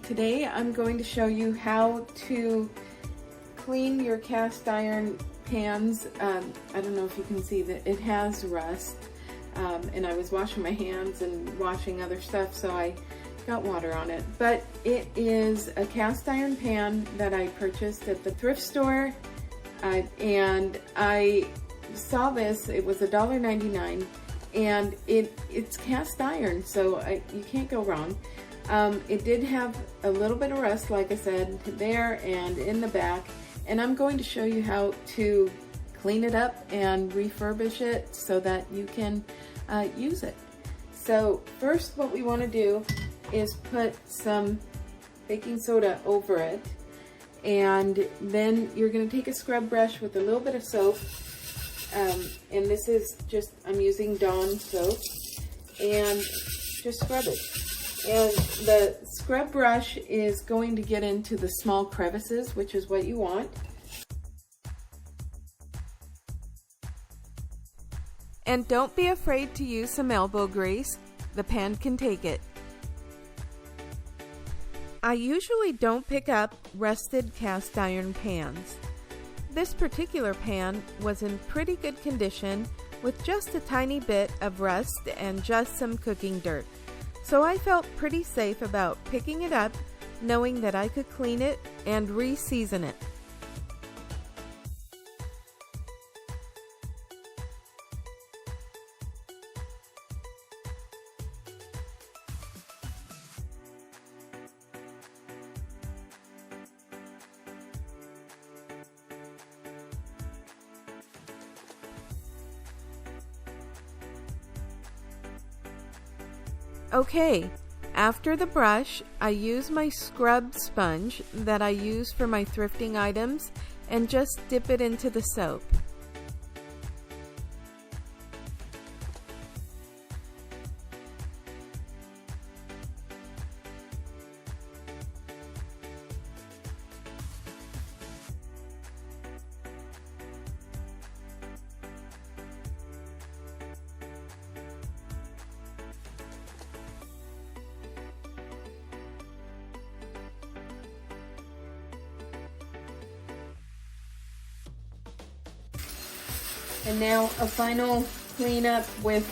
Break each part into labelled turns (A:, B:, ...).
A: Today I'm going to show you how to clean your cast iron pans. I don't know if you can see that it has rust, and I was washing my hands and washing other stuff, so I got water on it. But it is a cast iron pan that I purchased at the thrift store, and I saw this. It was $1.99, and it's cast iron, so you can't go wrong. It did have a little bit of rust, like I said, there and in the back, and I'm going to show you how to clean it up and refurbish it so that you can use it. So first, what we want to do is put some baking soda over it, and then you're going to take a scrub brush with a little bit of soap, and this is just, I'm using Dawn soap, and just scrub it. And the scrub brush is going to get into the small crevices, which is what you want. And don't be afraid to use some elbow grease. The pan can take it. I usually don't pick up rusted cast iron pans. This particular pan was in pretty good condition with just a tiny bit of rust and just some cooking dirt. So I felt pretty safe about picking it up, knowing that I could clean it and re-season it. Okay, after the brush, I use my scrub sponge that I use for my thrifting items and just dip it into the soap. And now a final cleanup with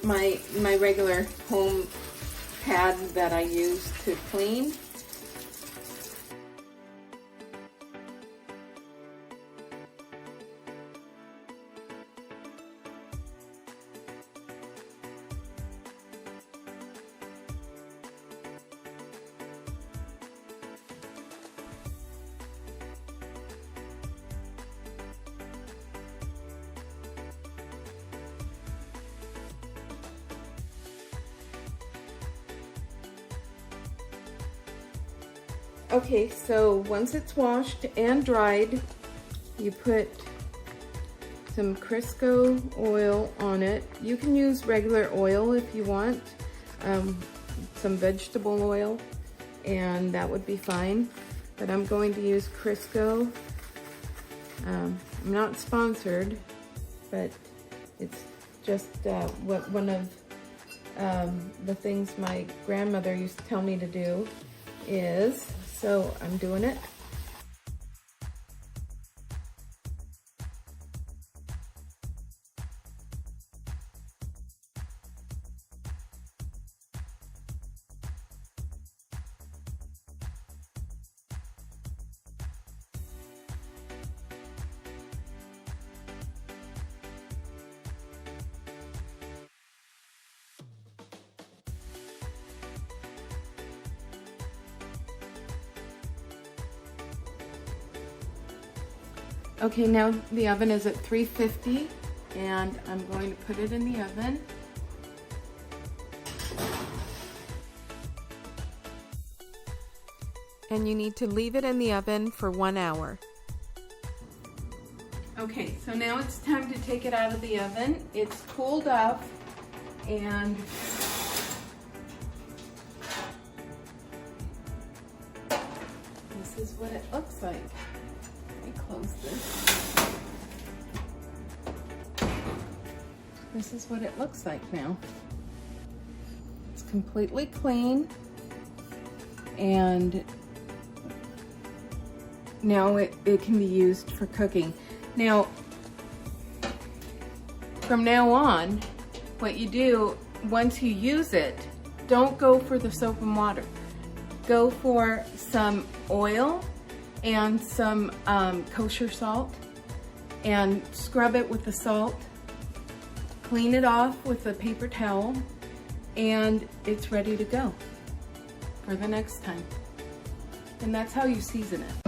A: my regular home pad that I use to clean. Okay, so once it's washed and dried, you put some Crisco oil on it. You can use regular oil if you want, some vegetable oil, and that would be fine. But I'm going to use Crisco. I'm not sponsored, but it's just one of the things my grandmother used to tell me to do is. So I'm doing it. Okay, now the oven is at 350, and I'm going to put it in the oven. And you need to leave it in the oven for 1 hour. Okay, so now it's time to take it out of the oven. It's cooled off, and this is what it looks like. Close this. This is what it looks like now. It's completely clean, and now it can be used for cooking. Now, from now on, what you do, once you use it, don't go for the soap and water. Go for some oil and some kosher salt, and scrub it with the salt. Clean it off with a paper towel, and it's ready to go for the next time. And that's how you season it.